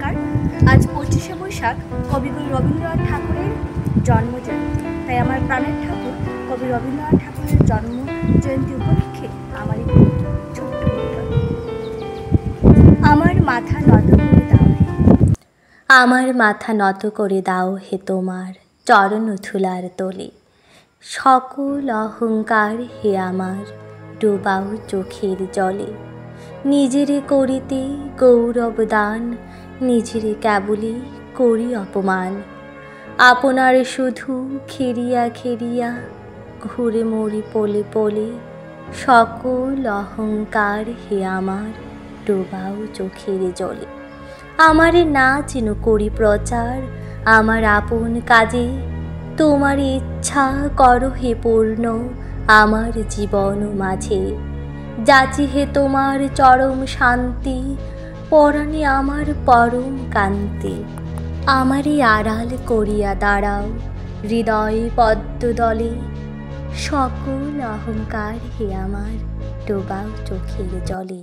নমস্কার। আজ 25শে বৈশাখ কবিগুরু রবীন্দ্রনাথ ঠাকুরের জন্মজয়ন্তী। তাই আমার প্রাণের ঠাকুর কবি রবীন্দ্রনাথ ঠাকুরের জন্ম জয়ন্তী উপলক্ষে আমার একটি ছোট্ট কবিতা। আমার মাথা নত করে দাও হে, আমার মাথা নত করে দাও হে তোমার চরণ ধুলার তলে। সকল অহংকার হে আমার ডোবাও চোখের জলে। নিজেরে করিতে গৌরব দান, নিজেরে কেবলই করি অপমান। আপনার শুধু খেরিয়া খেরিয়া ঘুরে মরি পলে পলে। সকল অহংকার হে আমার ডোবাও চোখের জলে। আমার না যেন করি প্রচার আমার আপন কাজে, তোমার ইচ্ছা করো হে পূর্ণ আমার জীবন মাঝে। যাচি হে তোমার চরম শান্তি, পরাণে আমার পরম কান্তি। আমারই আড়াল করিয়া দাঁড়াও হৃদয় পদ্মদলে। সকল অহংকার হে আমার ডোবাও চোখের জলে।